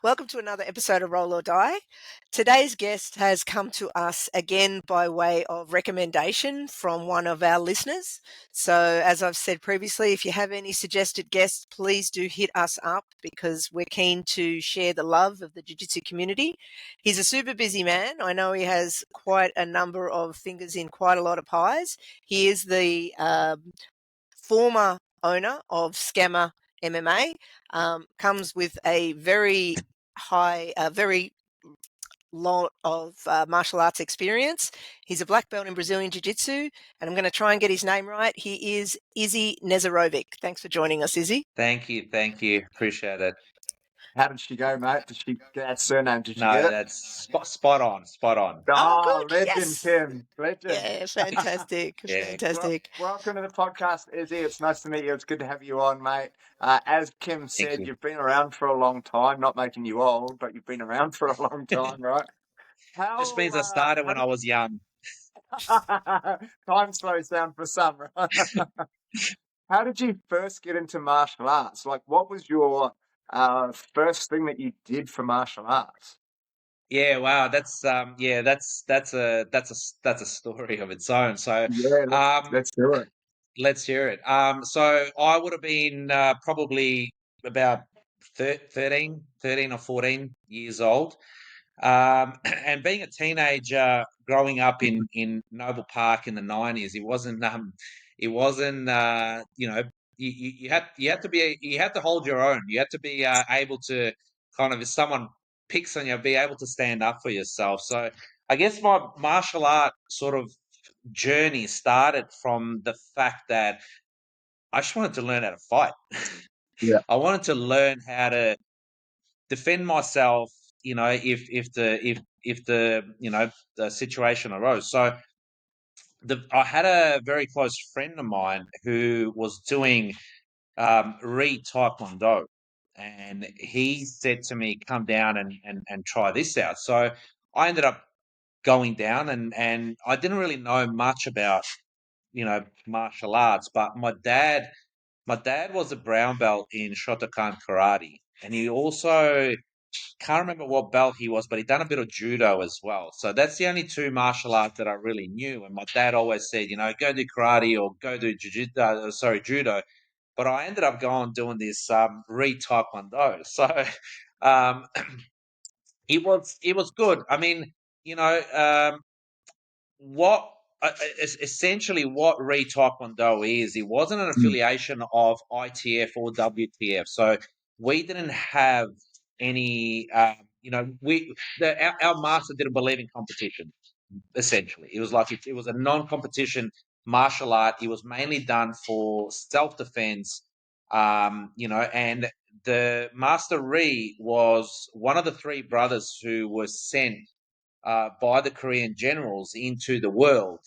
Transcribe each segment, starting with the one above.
Welcome to another episode of Roll or Die. Today's guest has come to us again by way of recommendation from one of our listeners. So, as I've said previously, if you have any suggested guests, please do hit us up because we're keen to share the love of the Jiu-Jitsu community. He's a super busy man. I know he has quite a number of fingers in quite a lot of pies. He is the former owner of Skamma MMA, comes with a very very lot of martial arts experience. He's a black belt in Brazilian Jiu-Jitsu, and I'm going to try and get his name right. He is Izzy Nezirovic. Thanks for joining us, Izzy. Thank you. Appreciate it. How did she go, mate? Did she get that surname? Did she No, get it? that's spot on. Oh, Good. legend, Yes. Tim. Legend. Yeah, fantastic. Yeah. Fantastic. Welcome to the podcast, Izzy. It's nice to meet you. It's good to have you on, mate. As Kim said, you've been around for a long time. Not making you old, but you've been around for a long time, right? Just means I started when I was young. Time slows down for some, right? How did you first get into martial arts? Like, what was your first thing that you did for martial arts? Yeah, wow, that's a story of its own. So Yeah, let's do it. let's hear it. So I would have been probably about 13 or 14 years old. And being a teenager growing up in Noble Park in the 90s, you had to hold your own. You had to be able to kind of, if someone picks on you, be able to stand up for yourself. So I guess my martial art sort of journey started from the fact that I just wanted to learn how to fight. Yeah. I wanted to learn how to defend myself, if the situation arose. So I had a very close friend of mine who was doing RoD taekwondo, and he said to me, "Come down and try this out." So I ended up going down, and I didn't really know much about martial arts, but my dad was a brown belt in Shotokan karate, and he also can't remember what belt he was, but he'd done a bit of judo as well. So that's the only two martial arts that I really knew. And my dad always said, go do karate or go do judo. But I ended up going doing this RoD taekwondo. So um, it was good. I mean, you know, what essentially what RoD taekwondo is. It wasn't an affiliation of ITF or WTF. So we didn't have any. Our master didn't believe in competition. Essentially, it was like it was a non-competition martial art. It was mainly done for self-defense. And the master RoD was one of the three brothers who was sent by the Korean generals into the world,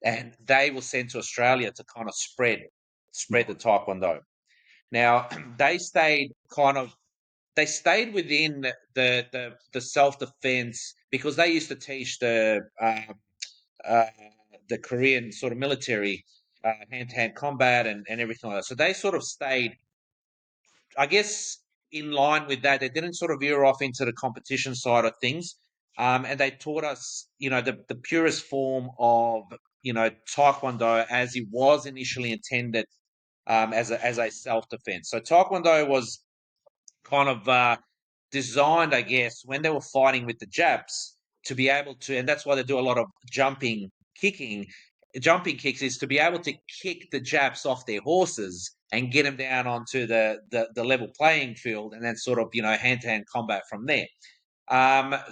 and they were sent to Australia to kind of spread the Taekwondo. Now they stayed within the self defense because they used to teach the Korean sort of military hand to hand combat and everything like that. So they sort of stayed, I guess, in line with that. They didn't sort of veer off into the competition side of things. And they taught us, the purest form of, Taekwondo as it was initially intended as a self defense. So Taekwondo was kind of designed, I guess, when they were fighting with the Japs to be able to, and that's why they do a lot of kicking. Jumping kicks is to be able to kick the Japs off their horses and get them down onto the level playing field, and then sort of hand to hand combat from there.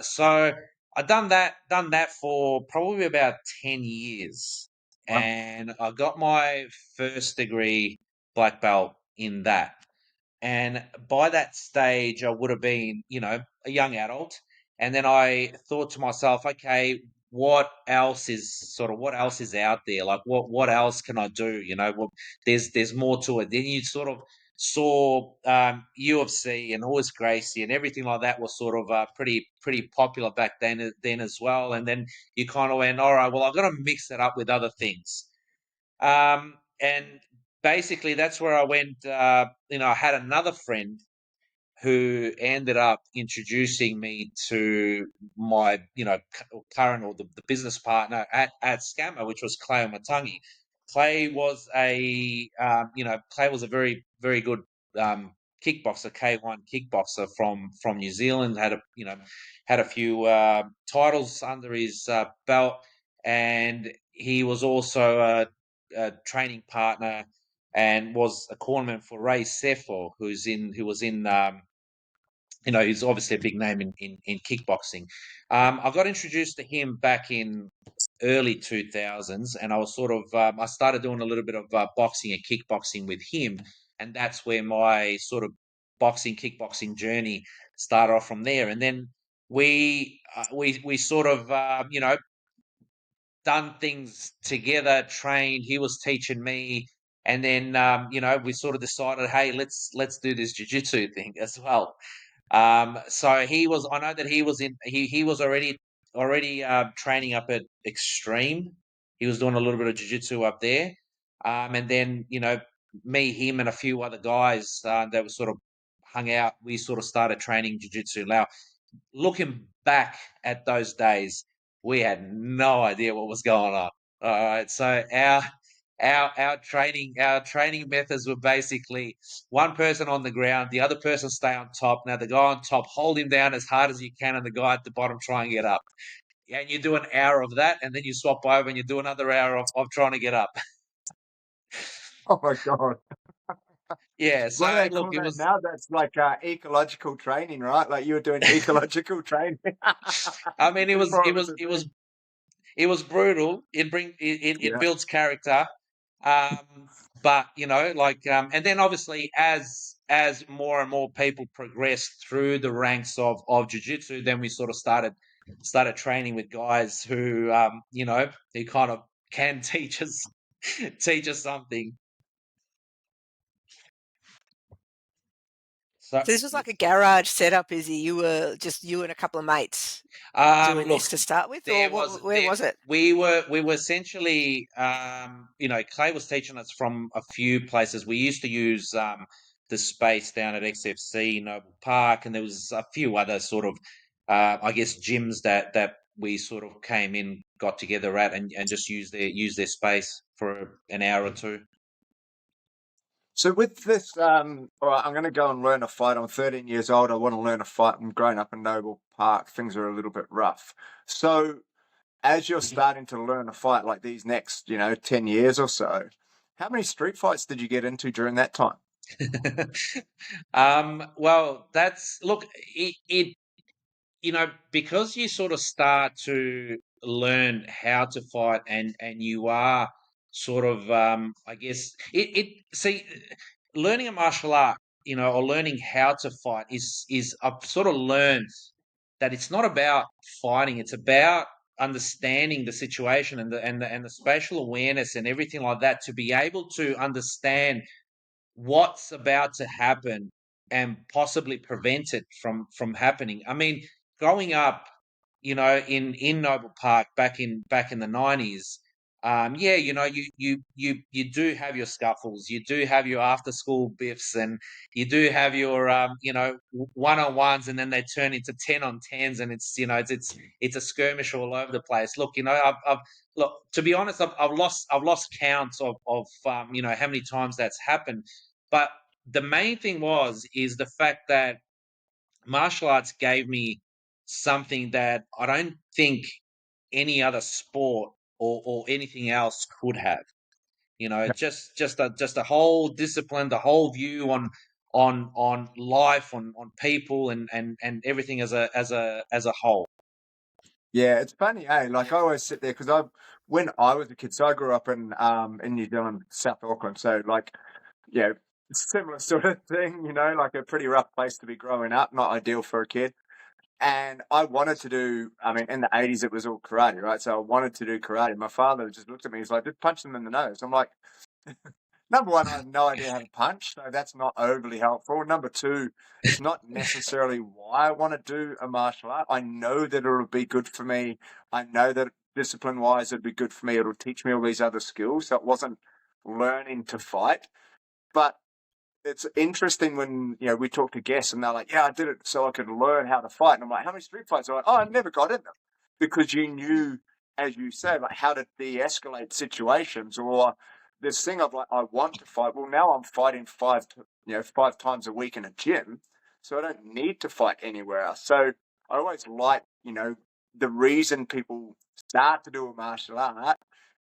So I done that for probably about 10 years, and I got my first degree black belt in that. And by that stage, I would have been, a young adult. And then I thought to myself, okay, what else is out there? Like, what else can I do? There's more to it. Then you sort of saw UFC and Horace Gracie and everything like that was sort of pretty popular back then as well. And then you kind of went, all right, well, I've got to mix it up with other things. And basically, that's where I went. I had another friend who ended up introducing me to my, current or the business partner at Skamma, which was Clay Matangi. Clay was Clay was a very, very good kickboxer, K1 kickboxer from New Zealand. Had a few titles under his belt, and he was also a training partner and was a cornerman for Ray Sefo, who was in he's obviously a big name in kickboxing. I got introduced to him back in early 2000s, and I was I started doing a little bit of boxing and kickboxing with him, and that's where my sort of kickboxing journey started off from there. And then we sort of done things together, trained. He was teaching me, and then we sort of decided, hey, let's do this jiu-jitsu thing as well. So he was. I know that he was in. He was already training up at Extreme. He was doing a little bit of jiu-jitsu up there, and then me, him, and a few other guys that were sort of hung out. We sort of started training jiu-jitsu. Now, looking back at those days, we had no idea what was going on. All right, so our training methods were basically one person on the ground, the other person stay on top. Now the guy on top, hold him down as hard as you can, and the guy at the bottom try and get up. And you do an hour of that, and then you swap over and you do another hour of trying to get up. Oh my God. Yeah, What do so they look, call it that was. now? That's like ecological training, right? Like you were doing ecological training I mean, before it was a thing. it was brutal. It Yeah. builds character. But and then obviously as more and more people progressed through the ranks of jiu-jitsu, then we sort of started training with guys who who kind of can teach us something. So So this was like a garage setup, Izzy. You were just you and a couple of mates doing look, this to start with, or there what? was Where there was it? we were essentially Clay was teaching us from a few places. We used to use the space down at XFC Noble Park, and there was a few other sort of I guess gyms that we sort of came in, got together at, and just use their space for an hour or two. So with this, all right, I'm going to go and learn a fight. I'm 13 years old. I want to learn a fight. I'm growing up in Noble Park. Things are a little bit rough. So as you're starting to learn a fight, like these next, 10 years or so, how many street fights did you get into during that time? Well, that's look it because you sort of start to learn how to fight, and you are sort of I guess it see learning a martial art, or learning how to fight is I've sort of learned that it's not about fighting, it's about understanding the situation and the spatial awareness and everything like that, to be able to understand what's about to happen and possibly prevent it from happening. I mean, growing up, in Noble Park back in the 90s, yeah, you do have your scuffles, you do have your after school biffs, and you do have your one on ones, and then they turn into 10 on 10s, and it's a skirmish all over the place. Look, I've look, to be honest, I've lost counts of how many times that's happened, but the main thing is the fact that martial arts gave me something that I don't think any other sport or anything else could have. Just a whole discipline, the whole view on life, on people, and everything as a whole. Yeah, it's funny, eh? Like I always sit there because when I was a kid, so I grew up in New Zealand, South Auckland. So like, yeah, similar sort of thing, like a pretty rough place to be growing up, not ideal for a kid. And I wanted to do, I mean, in the 80s, it was all karate, right? So I wanted to do karate. My father just looked at me, he's like, just punch them in the nose. I'm like, number one, I have no idea how to punch, so that's not overly helpful. Number two, it's not necessarily why I want to do a martial art. I know that it'll be good for me. I know that discipline-wise, it'll be good for me. It'll teach me all these other skills. So it wasn't learning to fight. But it's interesting when, we talk to guests and they're like, yeah, I did it so I could learn how to fight. And I'm like, how many street fights? They're like, oh, I never got in them. Because you knew, as you say, like how to de-escalate situations, or this thing of like, I want to fight. Well, now I'm fighting five times a week in a gym, so I don't need to fight anywhere else. So I always like, the reason people start to do a martial art,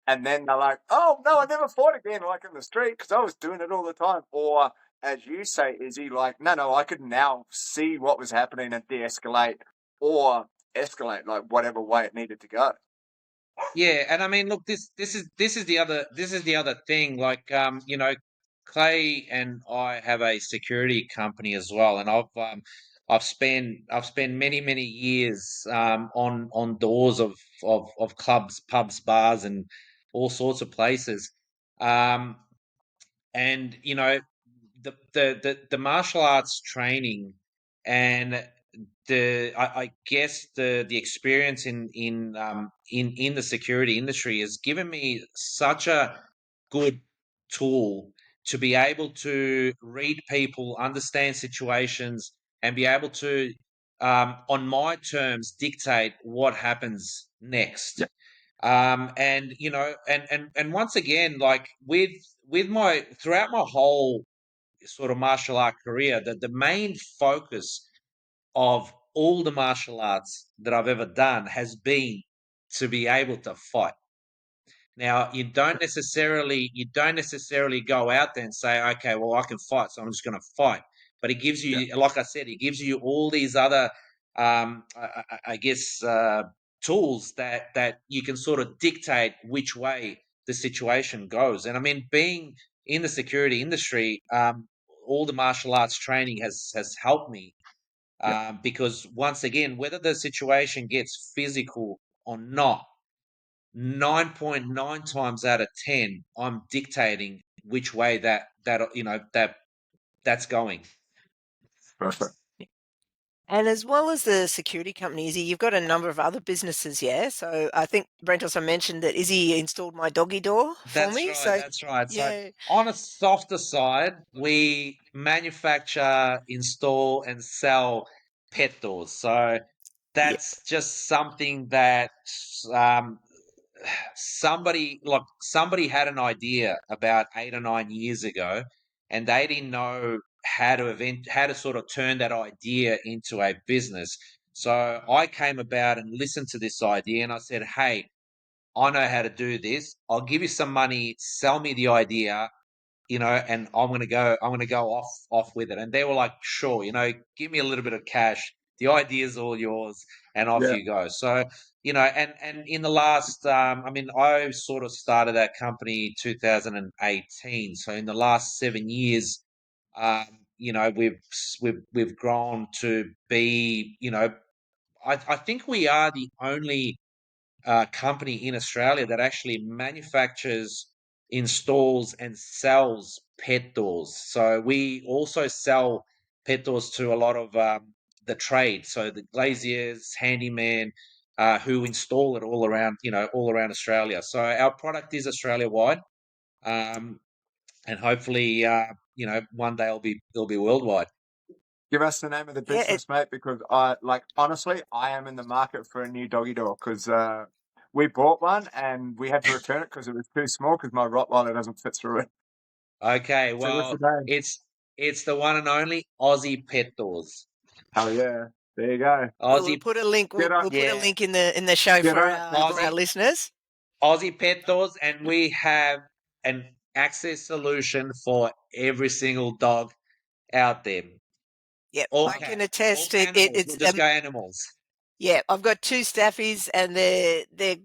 and then they're like, oh, no, I never fought again, like in the street, because I was doing it all the time. Or, as you say, Izzy, like, no, I could now see what was happening and de-escalate or escalate, like whatever way it needed to go. Yeah, and I mean, look, this is the other thing. Like, Clay and I have a security company as well, and I've spent many years on doors of clubs, pubs, bars, and all sorts of places. Um, and the martial arts training and I guess the experience in the security industry has given me such a good tool to be able to read people, understand situations, and be able to on my terms dictate what happens next. Yeah. And once again, like with my throughout my whole sort of martial art career, the main focus of all the martial arts that I've ever done has been to be able to fight. Now, you don't necessarily go out there and say, okay, well, I can fight, so I'm just going to fight. But it gives Yeah. you, like I said, it gives you all these other, I guess, tools that you can sort of dictate which way the situation goes. And I mean, being in the security industry, all the martial arts training has helped me Yeah. because once again, whether the situation gets physical or not, 9.9 times out of 10, I'm dictating which way that's going. Perfect. And as well as the security company, Izzy, you've got a number of other businesses, yeah? So I think Brent also mentioned that Izzy installed my doggy door for That's me. right. So, That's right. So yeah, on a softer side, we manufacture, install, and sell pet doors. So yeah, that's just something that um, somebody had an idea about 8 or 9 years ago, and they didn't know how to sort of turn that idea into a business. So I came about and listened to this idea, and I said, "Hey, I know how to do this. I'll give you some money, sell me the idea, and I'm gonna go off with it." And they were like, "Sure, give me a little bit of cash. The idea's all yours, and off Yeah. you go." So, and in the last, I mean, I sort of started that company 2018. So in the last 7 years, we've grown to be, I think we are the only company in Australia that actually manufactures, installs, and sells pet doors. So we also sell pet doors to a lot of the trade. So the glaziers, handyman, who install it all around Australia. So our product is Australia wide, and hopefully, one day it'll be worldwide. Give us the name of the yeah. business, mate, because honestly, I am in the market for a new doggy door because we bought one and we had to return it because it was too small because my Rottweiler doesn't fit through it. Okay, So what's the well, name? it's the one and only Aussie Pet Doors. Hell yeah. There you go. Well, we'll Aussie, put a link. Get on, We'll put a yeah, link in the show get for on it, our people. Aussie listeners. Aussie Pet Doors, and we have an access solution for every single dog out there. Yep, All I can cats, attest all to it. animals. We'll It's just go animals. yeah. I've got two staffies, and they're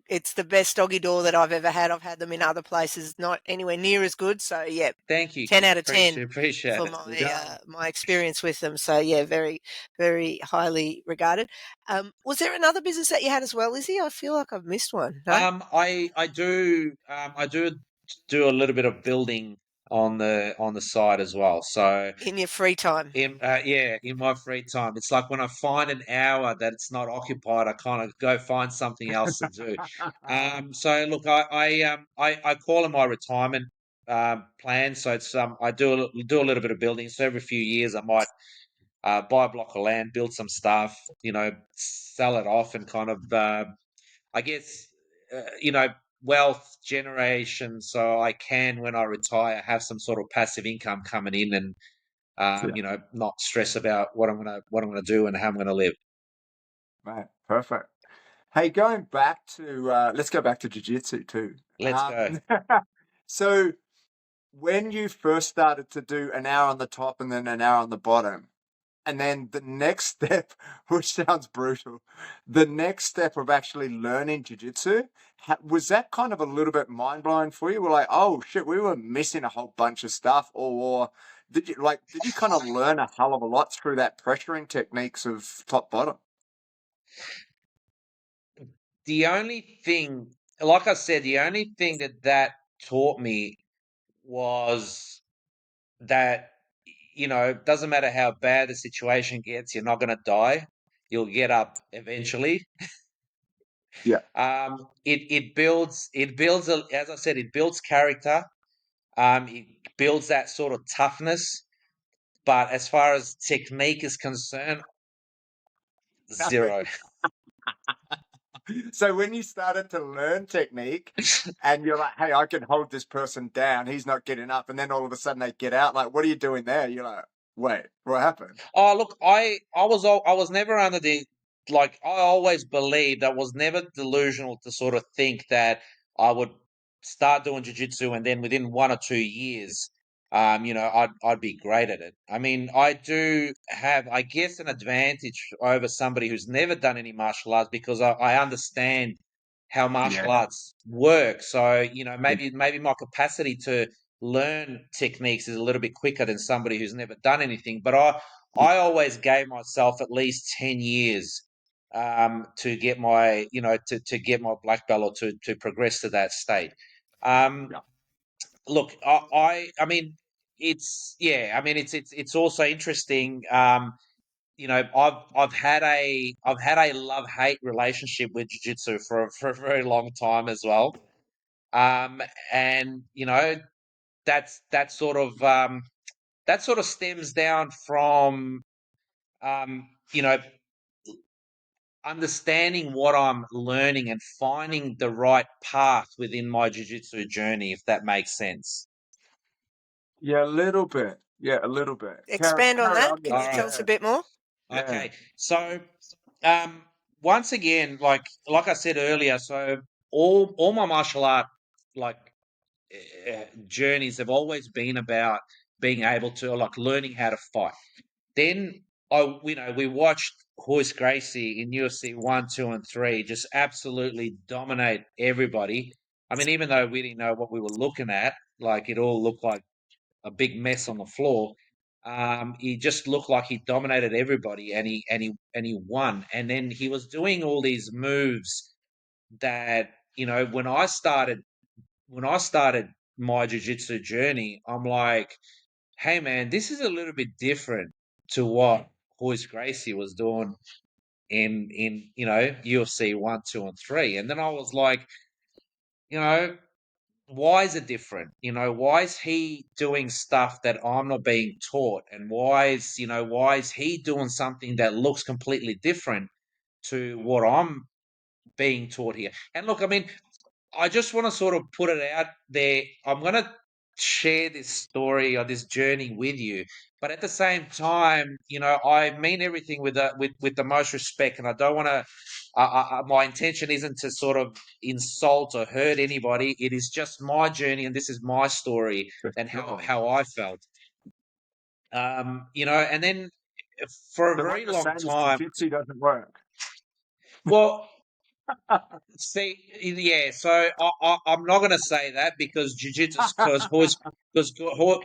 it's the best doggy door that I've ever had. I've had them in other places, not anywhere near as good. So yeah, Thank you, 10 kid. out of 10 Appreciate for it. There you my go. my experience with them. So yeah, very very highly regarded. Was there another business that you had as well, Izzy? I feel like I've missed one. No, I do a little bit of building on the side as well. So in your free time. in my free time, it's like when I find an hour that it's not occupied, I kind of go find something else to do. So look, I call it my retirement. plan. So it's I do a little bit of building. So every few years I might buy a block of land, build some stuff, sell it off, and kind of I guess wealth generation. So I can, when I retire, have some sort of passive income coming in, and not stress about what I'm gonna do and how I'm gonna live. Right, perfect. Hey, going back to let's go back to jiu-jitsu too. Let's go. So when you first started to do an hour on the top and then an hour on the bottom, and then the next step, which sounds brutal, the next step of actually learning jiu-jitsu, was that kind of a little bit mind-blowing for you? We're like, oh shit, we were missing a whole bunch of stuff, or did you kind of learn a hell of a lot through that pressuring techniques of top bottom? The only thing, like I said, the only thing that taught me was that doesn't matter how bad the situation gets, you're not going to die. You'll get up eventually. Yeah. It builds as I said, it builds character. It builds that sort of toughness. But as far as technique is concerned, zero. So when you started to learn technique and you're like, hey, I can hold this person down, he's not getting up, and then all of a sudden they get out, like, what are you doing there? You're like, wait, what happened? Oh, look, I was never under the, like, I always believed, I was never delusional to sort of think that I would start doing jiu-jitsu and then within 1 or 2 years, I'd be great at it. I mean, I do have, I guess, an advantage over somebody who's never done any martial arts because I understand how martial Yeah. arts work. So, maybe my capacity to learn techniques is a little bit quicker than somebody who's never done anything. But I always gave myself at least 10 years to get my, to get my black belt or to progress to that state. Um, Yeah. Look, I mean, it's also interesting. I've had a love-hate relationship with jiu-jitsu for a very long time as well. And that's that sort of stems down from um, you know understanding what I'm learning and finding the right path within my jiu-jitsu journey, if that makes sense. Yeah, a little bit. Yeah, a little bit. Expand on Carry that. on Can with you All it. tell right. us a Yeah. bit more? Yeah. Okay. So, um, once again, like I said earlier, so all my martial art like journeys have always been about being able to, like, learning how to fight. Then we watched Royce Gracie in UFC 1, 2, and 3 just absolutely dominate everybody. I mean, even though we didn't know what we were looking at, like it all looked like a big mess on the floor. He just looked like he dominated everybody, and he won. And then he was doing all these moves that when I started my jiu-jitsu journey, I'm like, hey man, this is a little bit different to what Royce Gracie was doing in UFC 1, 2, and 3. And then I was like, you know, why is it different? Why is he doing stuff that I'm not being taught? And why is he doing something that looks completely different to what I'm being taught here? And look, I mean, I just want to sort of put it out there. I'm going to share this story or this journey with you, but at the same time, I mean everything with the most respect, and I don't want to. My intention isn't to sort of insult or hurt anybody. It is just my journey, and this is my story For and how sure. how I felt. And then for a So what very you're long saying is time, jiu-jitsu doesn't work. well, see, yeah. So I'm not going to say that because jiu-jitsu, because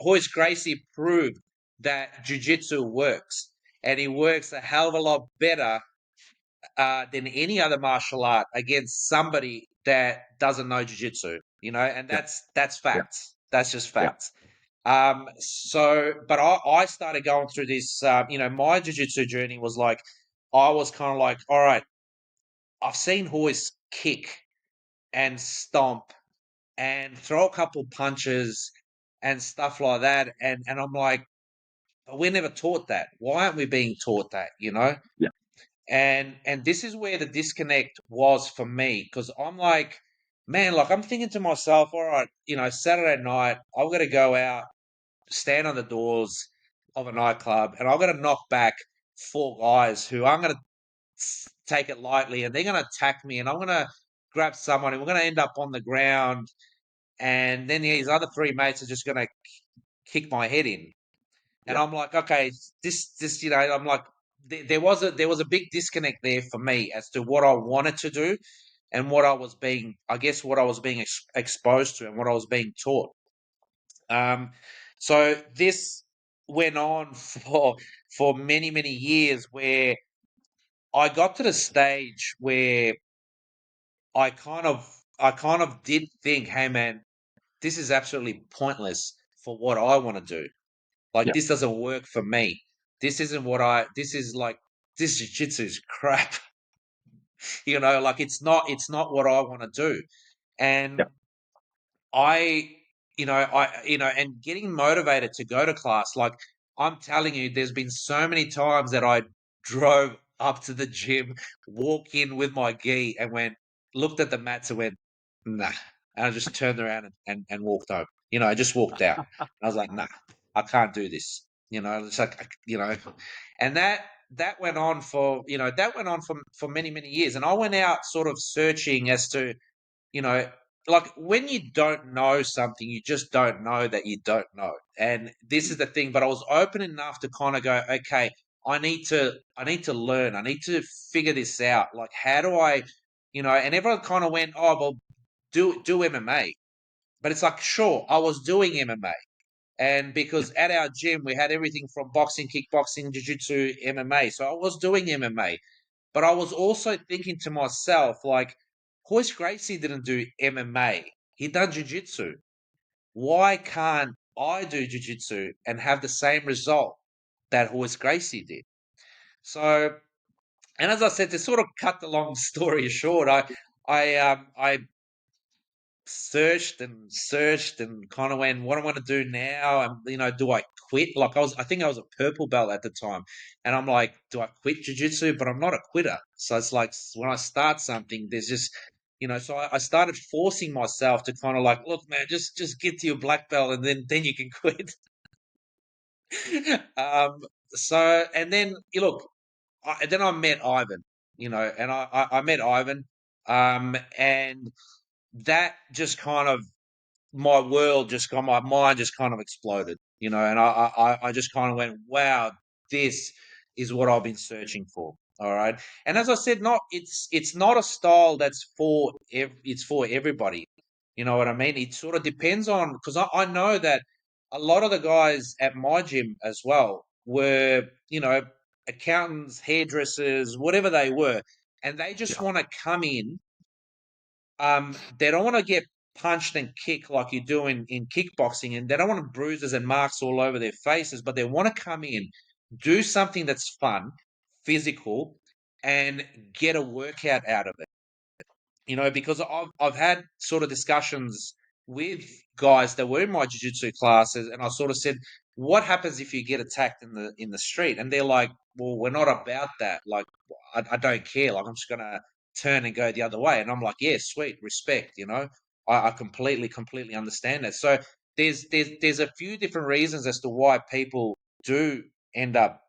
Royce Gracie proved that jiu-jitsu works, and it works a hell of a lot better than any other martial art against somebody that doesn't know jiu-jitsu. And Yeah. that's Yeah. facts. That's just Yeah. facts. But I started going through this. My jiu-jitsu journey was like, I was kind of like, all right, I've seen Royce kick and stomp and throw a couple punches and stuff like that. And I'm like, but we're never taught that. Why aren't we being taught that? Yeah. And this is where the disconnect was for me, because I'm like, man, like I'm thinking to myself, all right, Saturday night, I've got to go out, stand on the doors of a nightclub, and I've got to knock back 4 guys who I'm going to take it lightly, and they're going to attack me, and I'm going to grab someone, and we're going to end up on the ground, and then his other 3 mates are just going to kick my head in. And Yeah. I'm like, okay, this, I'm like, there was a big disconnect there for me as to what I wanted to do and what I was being exposed to and what I was being taught. So this went on for many, many years, where I got to the stage where I kind of did think, hey man, this is absolutely pointless for what I want to do. Like, Yeah. this doesn't work for me. This isn't this jiu-jitsu is crap. Like it's not what I want to do. And Yeah. and getting motivated to go to class, like I'm telling you, there's been so many times that I drove up to the gym, walk in with my gi and looked at the mats and went, nah. And I just turned around and walked home. I just walked out. I was like, nah, I can't do this. It's like, and that went on for many, many years. And I went out sort of searching as to, you know, like when you don't know something, you just don't know that you don't know. And this is the thing, but I was open enough to kind of go, okay, I need to learn. I need to figure this out. Like, how do I, and everyone kind of went, oh, well, do MMA. But it's like, sure, I was doing MMA. And because at our gym, we had everything from boxing, kickboxing, jiu-jitsu, MMA. So I was doing MMA. But I was also thinking to myself, like, Hoist Gracie didn't do MMA. He done jiu-jitsu. Why can't I do jiu-jitsu and have the same result that Hoist Gracie did? So, and as I said, to sort of cut the long story short, I searched and kind of went, what I want to do now, and do I quit? Like I think I was a purple belt at the time, and I'm like, do I quit jiu-jitsu? But I'm not a quitter. So it's like when I start something, there's just so I started forcing myself to kind of like, look, man, just get to your black belt, and then you can quit. So and then look, then I met Ivan, and I met Ivan, and that just kind of my mind just kind of exploded, and I just kind of went, wow, this is what I've been searching for. All right. And as I said, it's not a style that's it's for everybody. You know what I mean? It sort of depends on, because I know that a lot of the guys at my gym as well were, accountants, hairdressers, whatever they were, and they just Yeah. want to come in. They don't want to get punched and kicked like you do in kickboxing, and they don't want bruises and marks all over their faces, but they want to come in, do something that's fun, physical, and get a workout out of it. Because I've had sort of discussions with guys that were in my jiu-jitsu classes, and I sort of said, what happens if you get attacked in the street? And they're like, well, we're not about that. Like, I don't care. Like, I'm just gonna turn and go the other way. And I'm like, yeah, sweet, respect. I completely understand that. So there's a few different reasons as to why people do end up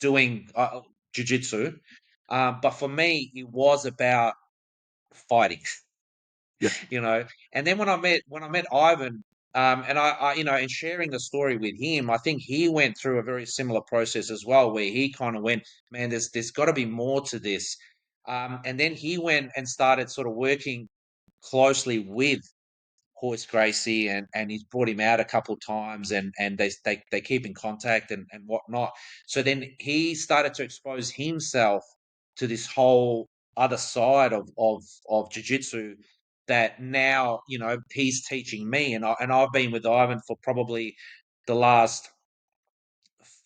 doing jiu-jitsu, but for me, it was about fighting. Yeah. And then when I met Ivan, and I and sharing the story with him, I think he went through a very similar process as well, where he kind of went, man, there's got to be more to this. And then he went and started sort of working closely with Hoist Gracie, and he's brought him out a couple of times, and they keep in contact and whatnot. So then he started to expose himself to this whole other side of jiu-jitsu, that now he's teaching me, and I've been with Ivan for probably the last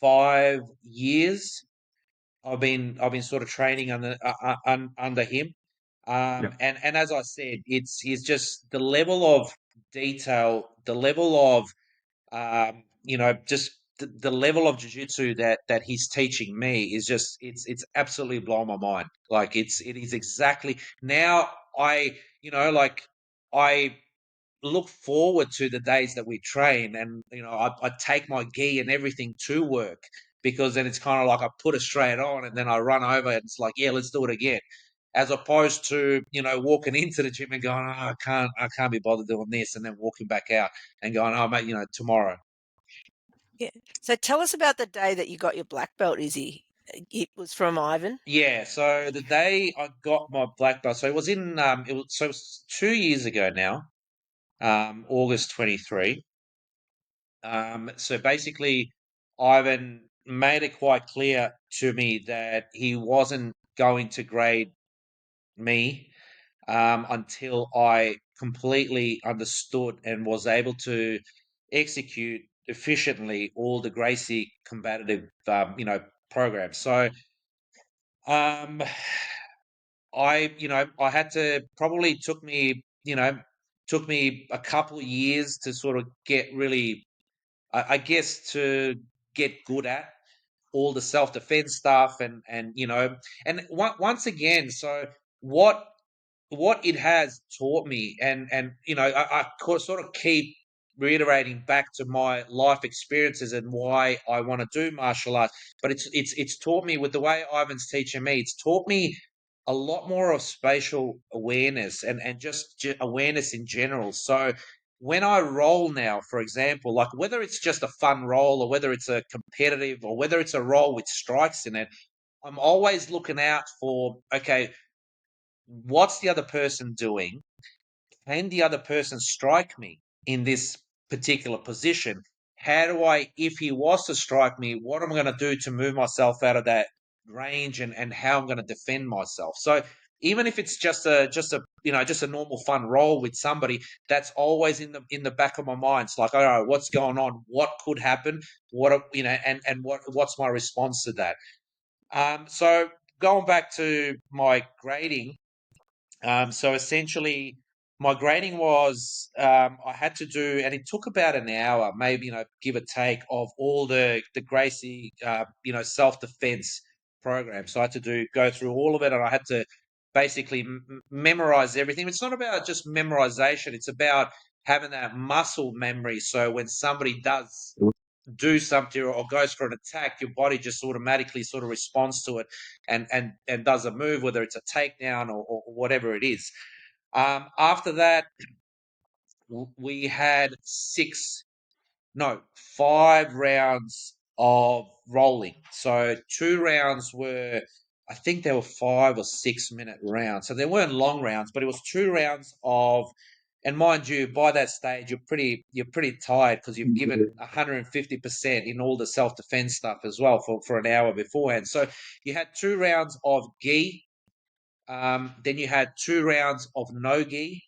5 years. I've been sort of training under him, Yeah. and as I said, he's just the level of detail, the level of Just the level of jiu-jitsu that he's teaching me is just it's absolutely blown my mind. Like it is exactly now I look forward to the days that we train, and I take my gi and everything to work, because then it's kind of like I put it straight on and then I run over and it's like, yeah, let's do it again, as opposed to walking into the gym and going, oh, I can't be bothered doing this, and then walking back out and going, oh mate, tomorrow. Yeah. So tell us about the day that you got your black belt, Izzy. It was from Ivan. Yeah, so the day I got my black belt, so it was 2 years ago now, August 23. So basically, Ivan made it quite clear to me that he wasn't going to grade me until I completely understood and was able to execute efficiently all the Gracie combative, programs. So, um, I had to probably took me a couple of years to sort of get really, I guess, to get good at all the self defense stuff, once again, so what it has taught me, and sort of keep reiterating back to my life experiences and why I want to do martial arts. But it's taught me, with the way Ivan's teaching me, it's taught me a lot more of spatial awareness and just awareness in general. So when I roll now, for example, like whether it's just a fun roll or whether it's a competitive or whether it's a roll with strikes in it, I'm always looking out for, okay, what's the other person doing? Can the other person strike me in this particular position? How do I, if he was to strike me, what am I going to do to move myself out of that range, and how I'm going to defend myself? So even if it's just a normal fun roll with somebody, that's always in the back of my mind. It's like, all right, what's going on? What could happen? And what's my response to that? So going back to my grading, so essentially, my grading was, I had to do, and it took about an hour, maybe, give or take, of all the Gracie, self defense program. So I had to go through all of it, and I had to basically memorize everything. It's not about just memorization; it's about having that muscle memory. So when somebody does do something or goes for an attack, your body just automatically sort of responds to it and does a move, whether it's a takedown or whatever it is. After that, we had 5 rounds of rolling. So 2 rounds were, I think they were 5 or 6 minute rounds. So they weren't long rounds, but it was 2 rounds of, and mind you, by that stage you're pretty tired because you've given 150% in all the self defense stuff as well for an hour beforehand. So you had 2 rounds of gi, then you had 2 rounds of no gi,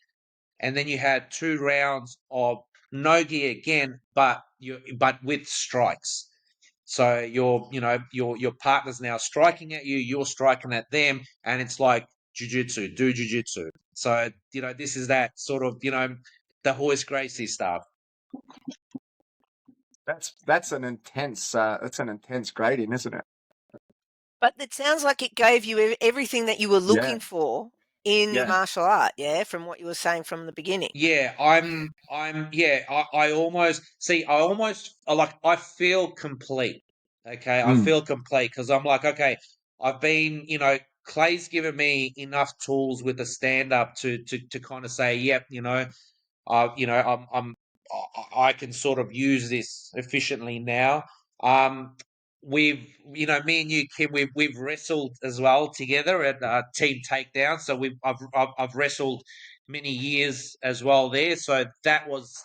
and then you had 2 rounds of no gi again, but with strikes. So your partner's now striking at you, you're striking at them, and it's like jujitsu, do jujitsu. So this is that sort of the Hoist Gracie stuff. That's an intense grading, isn't it? But it sounds like it gave you everything that you were Yeah. looking for in your Yeah. martial art, yeah, from what you were saying from the beginning. Yeah, I almost see, I feel complete. Okay, I Mm. feel complete because I'm like, okay, I've been, Clay's given me enough tools with the stand up to kind of say, yep, I can sort of use this efficiently now. Um, me and you, Kim, we've wrestled as well together at Team Takedown. So I've wrestled many years as well there. So that was,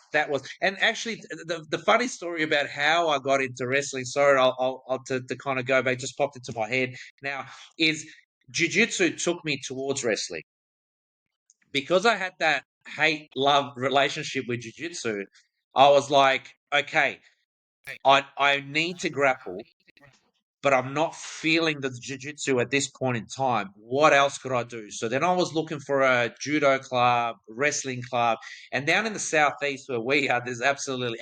and actually the funny story about how I got into wrestling. Sorry, I'll to kind of go back, just popped into my head now, is jiu-jitsu took me towards wrestling because I had that hate love relationship with jiu-jitsu. I was like, okay, I need to grapple, but I'm not feeling the jiu-jitsu at this point in time. What else could I do? So then I was looking for a judo club, wrestling club, and down in the southeast where we are, there's absolutely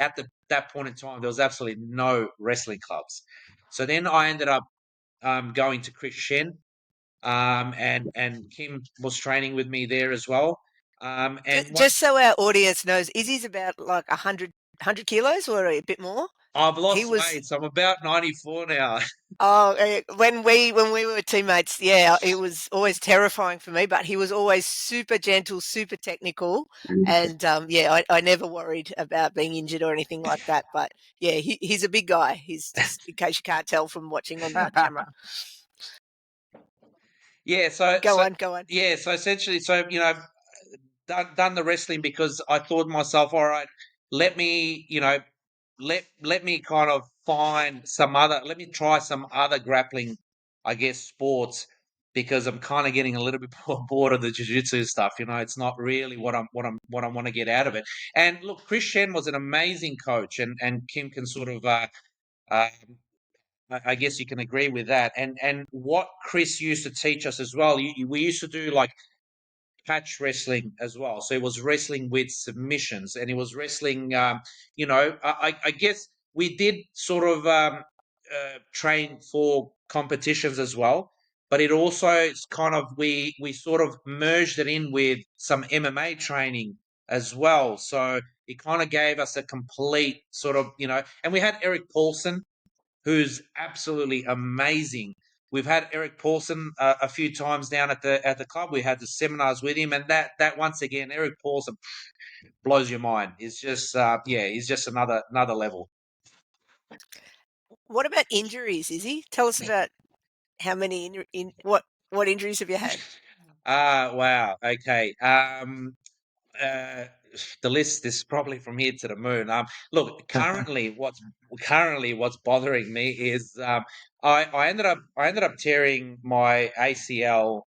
that point in time there was absolutely no wrestling clubs. So then I ended up going to Chris Shen, and Kim was training with me there as well. And Just so our audience knows, Izzy's about like 100 kilos or a bit more. I've He lost was weight, so I'm about 94 now. when we were teammates, yeah, it was always terrifying for me, but he was always super gentle, super technical, and yeah, I never worried about being injured or anything like that. But yeah, he's a big guy. He's just in case you can't tell from watching on the camera. Yeah, so Go on. yeah, so essentially, so done the wrestling because I thought to myself, all right, let me, let me kind of find let me try some other grappling, I guess, sports because I'm kind of getting a little bit bored of the jiu-jitsu stuff. It's not really what I want to get out of it. And look, Chris Shen was an amazing coach, and Kim can sort of, I guess you can agree with that. And what Chris used to teach us as well, we used to do like catch wrestling as well. So it was wrestling with submissions, and it was wrestling. I guess we did sort of train for competitions as well, but it also it's kind of we sort of merged it in with some MMA training as well. So it kind of gave us a complete sort of and we had Eric Paulson, who's absolutely amazing. We've had Eric Paulson a few times down at the club. We had the seminars with him, and that once again, Eric Paulson blows your mind. He's just he's just another level. What about injuries, Izzy? Tell us about how many what injuries have you had? Wow. Okay. The list is probably from here to the moon. Look, currently what's bothering me is I ended up tearing my ACL,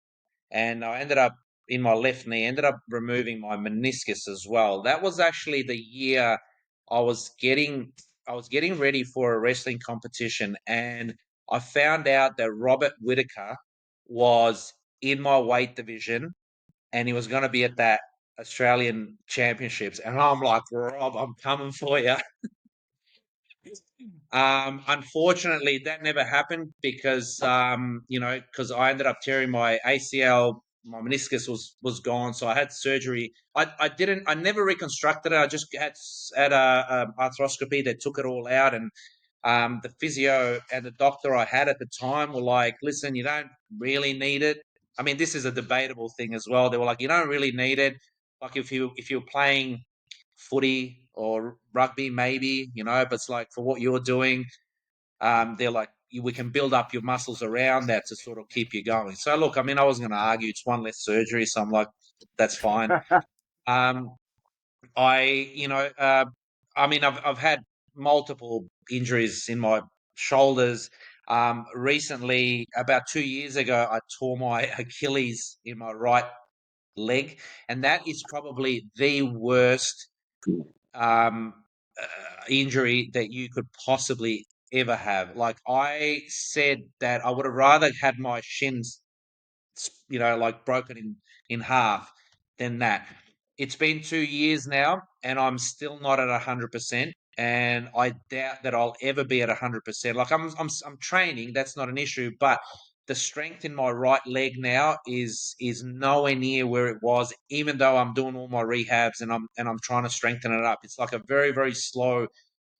and I ended up in my left knee, ended up removing my meniscus as well. That was actually the year I was getting ready for a wrestling competition, and I found out that Robert Whitaker was in my weight division, and he was going to be at that Australian Championships, and I'm like, Rob, I'm coming for you. Unfortunately, that never happened because because I ended up tearing my ACL. My meniscus was gone, so I had surgery. I never reconstructed it. I just had a arthroscopy that took it all out, and the physio and the doctor I had at the time were like, "Listen, you don't really need it." I mean, this is a debatable thing as well. They were like, "You don't really need it. Like if you're playing footy or rugby, maybe, but it's like for what you're doing, they're like, we can build up your muscles around that to sort of keep you going." So look, I mean, I wasn't going to argue. It's one less surgery, so I'm like, that's fine. Um, I mean, I've had multiple injuries in my shoulders. Recently, about 2 years ago, I tore my Achilles in my right leg, and that is probably the worst um, injury that you could possibly ever have. Like I said that I would have rather had my shins, like broken in half than that. It's been 2 years now, and I'm still not at 100%, and I doubt that I'll ever be at 100%. Like I'm training, that's not an issue, but the strength in my right leg now is nowhere near where it was, even though I'm doing all my rehabs and I'm trying to strengthen it up. It's like a very, very slow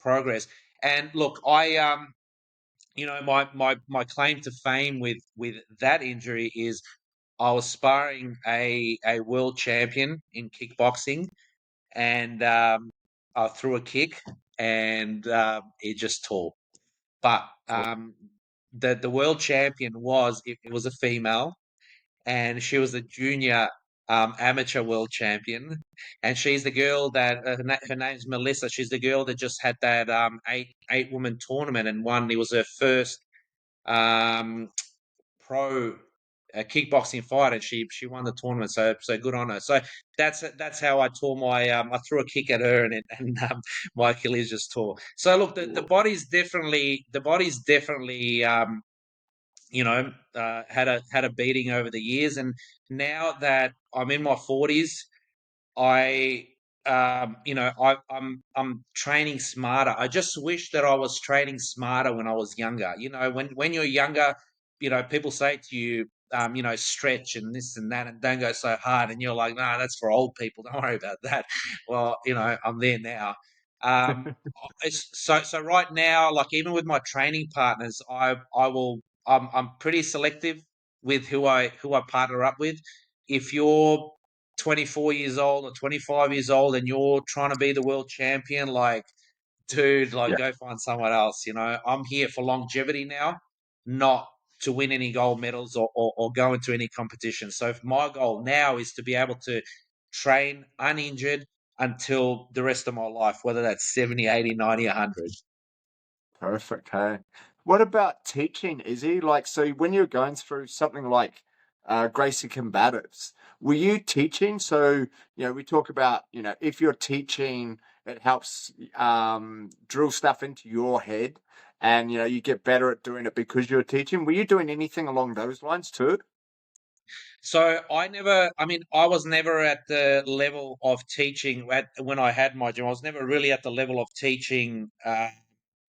progress. And look, my claim to fame with that injury is I was sparring a world champion in kickboxing, and I threw a kick, and it just tore. But the world champion it was a female, and she was the junior amateur world champion, and she's the girl that her name's Melissa. She's the girl that just had that eight woman tournament and won. It was her first um, pro kickboxing fight, and she won the tournament. So good on her. So that's how I tore my I threw a kick at her, and my Achilles just tore. So look, the body's definitely had a beating over the years, and now that I'm in my 40s, I I'm training smarter. I just wish that I was training smarter when I was younger. When you're younger, people say to you, stretch and this and that, and don't go so hard, and you're like, no, that's for old people. Don't worry about that. Well, I'm there now. So right now, like even with my training partners, I'm pretty selective with who I partner up with. If you're 24 years old or 25 years old and you're trying to be the world champion, like, dude, like, Yeah, go find someone else. I'm here for longevity now, not to win any gold medals or go into any competition. So my goal now is to be able to train uninjured until the rest of my life, whether that's 70, 80, 90, 100. perfect. Hey, what about teaching, Izzy? Like, so when you're going through something like Gracie Combatives, were you teaching? So, we talk about, if you're teaching, it helps drill stuff into your head, and you get better at doing it because you're teaching. Were you doing anything along those lines too? So I was never at the level of teaching when I had my gym. I was never really at the level of teaching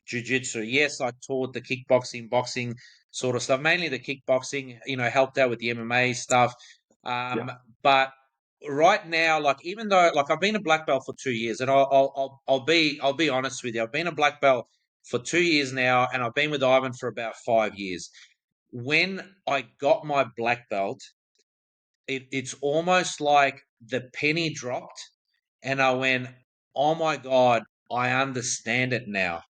jiu-jitsu. Yes, I taught the kickboxing, boxing sort of stuff, mainly the kickboxing, helped out with the MMA stuff. Yeah. But right now, like, even though, like, I've been a black belt for 2 years, and I'll be honest with you, I've been a black belt for 2 years now, and I've been with Ivan for about 5 years. When I got my black belt, it's almost like the penny dropped, and I went, oh my God, I understand it now.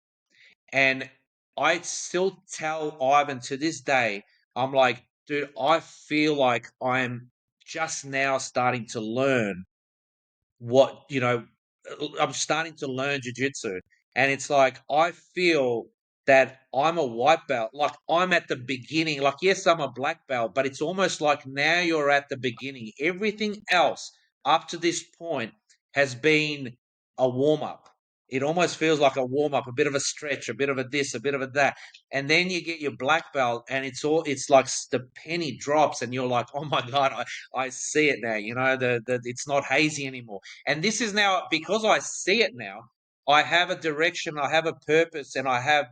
And I still tell Ivan to this day, I'm like, dude, I feel like I'm just now starting to learn I'm starting to learn jujitsu. And it's like, I feel that I'm a white belt. Like, I'm at the beginning. Like, yes, I'm a black belt, but it's almost like now you're at the beginning. Everything else up to this point has been a warm up. It almost feels like a warm up, a bit of a stretch, a bit of a this, a bit of a that. And then you get your black belt, and it's like the penny drops, and you're like, oh my God, I see it now. It's not hazy anymore. And this is now, because I see it now, I have a direction, I have a purpose, and I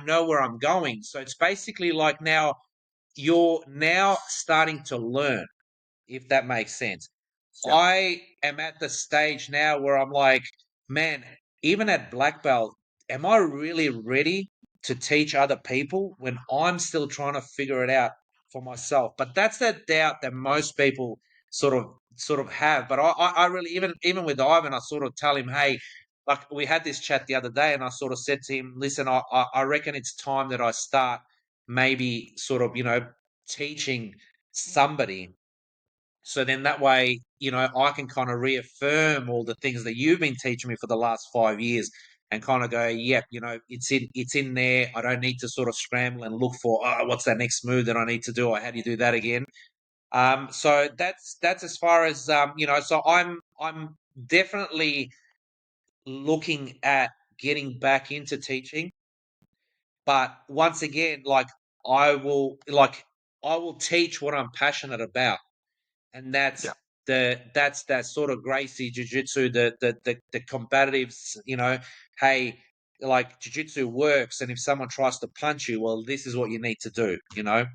know where I'm going. So it's basically like now you're now starting to learn, if that makes sense. Yeah. I am at the stage now where I'm like, man, even at black belt, am I really ready to teach other people when I'm still trying to figure it out for myself? But that's that doubt that most people sort of have. But I really, even with Ivan, I sort of tell him, hey, like, we had this chat the other day, and I sort of said to him, listen, I reckon it's time that I start maybe sort of teaching somebody, so then that way, I can kind of reaffirm all the things that you've been teaching me for the last 5 years, and kind of go, yep, it's in there. I don't need to sort of scramble and look for, what's that next move that I need to do, or how do you do that again? So that's as far as So I'm definitely looking at getting back into teaching, but once again, I will teach what I'm passionate about, and Yeah. that's that sort of Gracie jiu-jitsu, the combatives. Hey, like, jiu-jitsu works, and if someone tries to punch you, well, this is what you need to do. Yeah.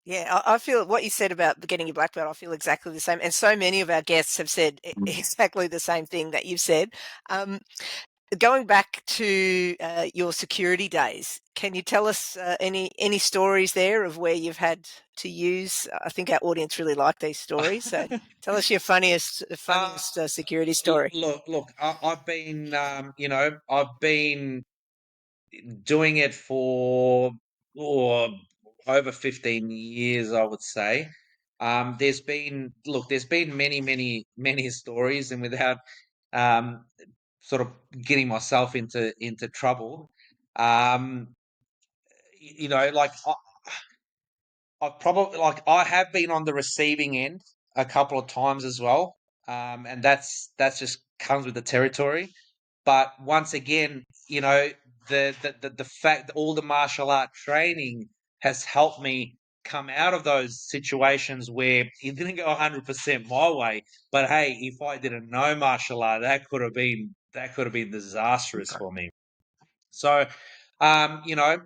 Yeah, I feel what you said about getting your black belt, I feel exactly the same. And so many of our guests have said Mm. exactly the same thing that you've said. Going back to your security days, can you tell us any stories there of where you've had to use? I think our audience really like these stories. So tell us your uh, funniest security story. look, I've been doing it for, or over 15 years, I would say. There's been many, many, many stories, and without um, sort of getting myself into trouble, um, like, I have been on the receiving end a couple of times as well, and that's just comes with the territory. But once again, the fact that all the martial art training has helped me come out of those situations where it didn't go 100% my way. But hey, if I didn't know martial art, that could have been disastrous for me. So, you know,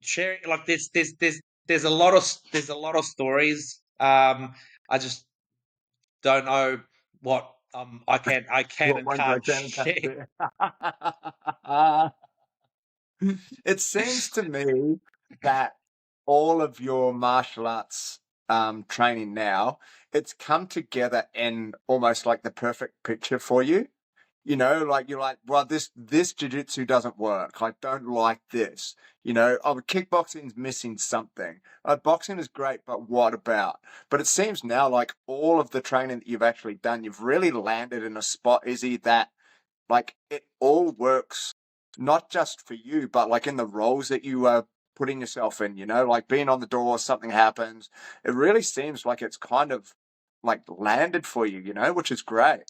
sharing like there's a lot of stories. I just don't know what I can What and ones I can't can and can't share. do. It seems to me that all of your martial arts training now, it's come together in almost like the perfect picture for you. You know, like you're like, well, this jiu-jitsu doesn't work. I don't like this. You know, oh, kickboxing's missing something. Boxing is great, but what about? But it seems now like all of the training that you've actually done, you've really landed in a spot, Izzy, that like it all works, not just for you, but like in the roles that you are putting yourself in, you know, like being on the door, something happens. It really seems like it's kind of like landed for you, you know, which is great.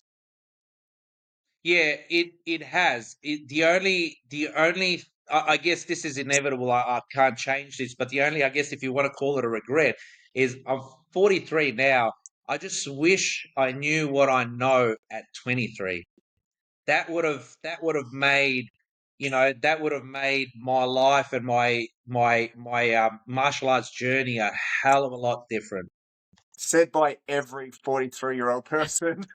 Yeah, it has. The only I guess this is inevitable. I can't change this, but the only, I guess, if you want to call it a regret, is I'm 43 now. I just wish I knew what I know at 23. That would have made, that would have made my life and my martial arts journey a hell of a lot different. Said by every 43-year-old person.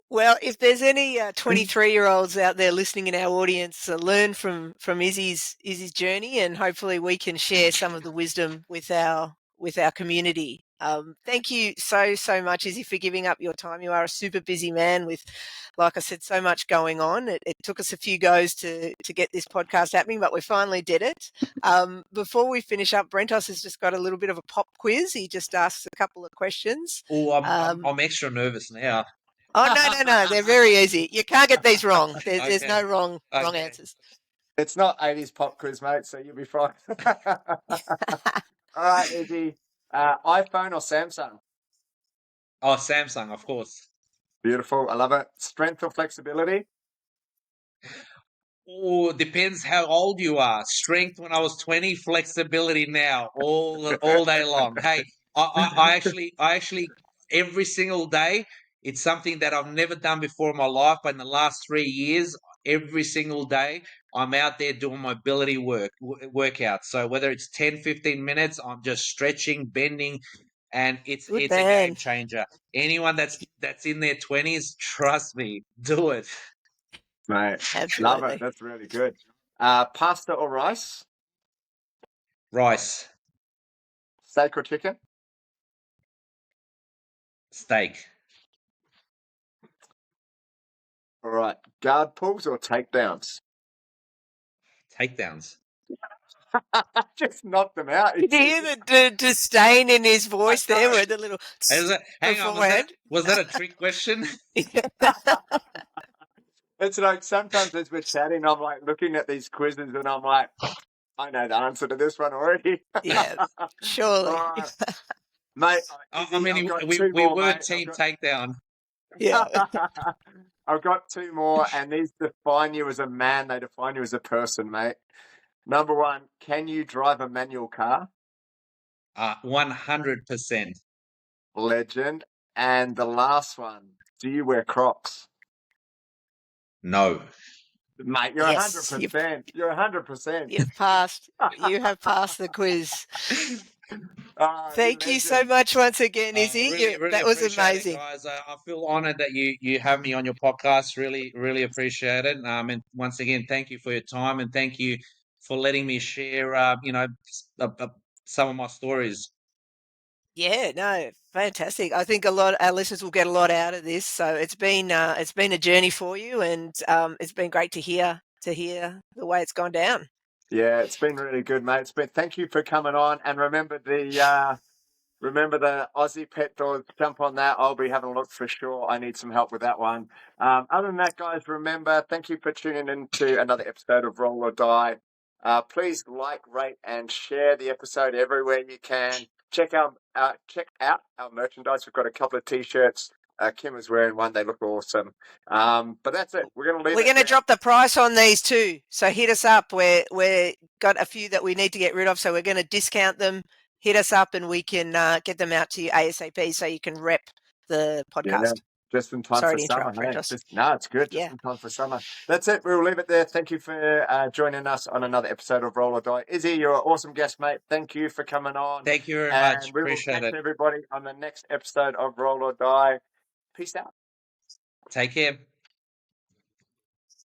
Well, if there's any 23-year-olds out there listening in our audience, learn from Izzy's journey, and hopefully we can share some of the wisdom with our community. Thank you so much, Izzy, for giving up your time. You are a super busy man with, like I said, so much going on. It took us a few goes to get this podcast happening, but we finally did it. Before we finish up, Brentos has just got a little bit of a pop quiz. He just asked a couple of questions. Oh, I'm extra nervous now. Oh, no. They're very easy. You can't get these wrong. There's Okay. no wrong Okay. answers. It's not 80s pop quiz, mate, so you'll be fine. All right, Izzy. iPhone or Samsung? Oh, Samsung, of course. Beautiful. I love it. Strength or flexibility? Oh, depends how old you are. Strength when I was 20, flexibility now, all day long. Hey, I actually every single day, it's something that I've never done before in my life, but in the last 3 years, every single day, I'm out there doing mobility workouts. So whether it's 10, 15 minutes, I'm just stretching, bending, and it's Good a game man. changer. Anyone that's in their 20s, trust me, do it. Mate, love it. Absolutely. That's really good. Pasta or rice? Rice, Steak or chicken? steak, All right. Guard pulls or takedowns? takedowns. Just knock them out. Can you hear the disdain in his voice there, where the little Hang on, beforehand? was that a trick question? It's like sometimes as we're chatting, I'm like looking at these quizzes and I'm like, I know the answer to this one already. Yeah, All surely. right, mate. I Izzy, I've mean, got we two we more, were mate. team takedown. Yeah. I've got two more, and these define you as a man. They define you as a person, mate. Number one, can you drive a manual car? 100%. Legend. And the last one, do you wear Crocs? No. Mate, you're Yes, 100%. You're 100%. you've passed. You have passed the quiz. You Thank you so legend. much once again, Izzy. Really That was appreciate it, amazing. guys. I feel honored that you have me on your podcast. Really appreciate it. And once again, thank you for your time, and thank you for letting me share, some of my stories. Yeah, no, fantastic. I think a lot our listeners will get a lot out of this. So it's been a journey for you, and it's been great to hear the way it's gone down. Yeah, it's been really good, mate. Thank you for coming on. And remember the Aussie Pet Doors. Jump on that. I'll be having a look for sure. I need some help with that one. Other than that, guys, remember, thank you for tuning in to another episode of Roll or Die. Please like, rate, and share the episode everywhere you can. Check out our merchandise. We've got a couple of t-shirts Kim was wearing one. They look awesome. But that's it. We're going to leave We're it going to there. drop the price on these too. So hit us up. We're got a few that we need to get rid of. So we're going to discount them. Hit us up and we can get them out to you ASAP so you can rep the podcast. Yeah, just in time Sorry for to summer. interrupt, Hey? Frentos. No, it's good. Just Yeah. in time for summer. That's it. We'll leave it there. Thank you for joining us on another episode of Roll or Die. Izzy, you're an awesome guest, mate. Thank you for coming on. Thank you very And much. we will Appreciate catch it. everybody on the next episode of Roll or Die. Peace out. Take care.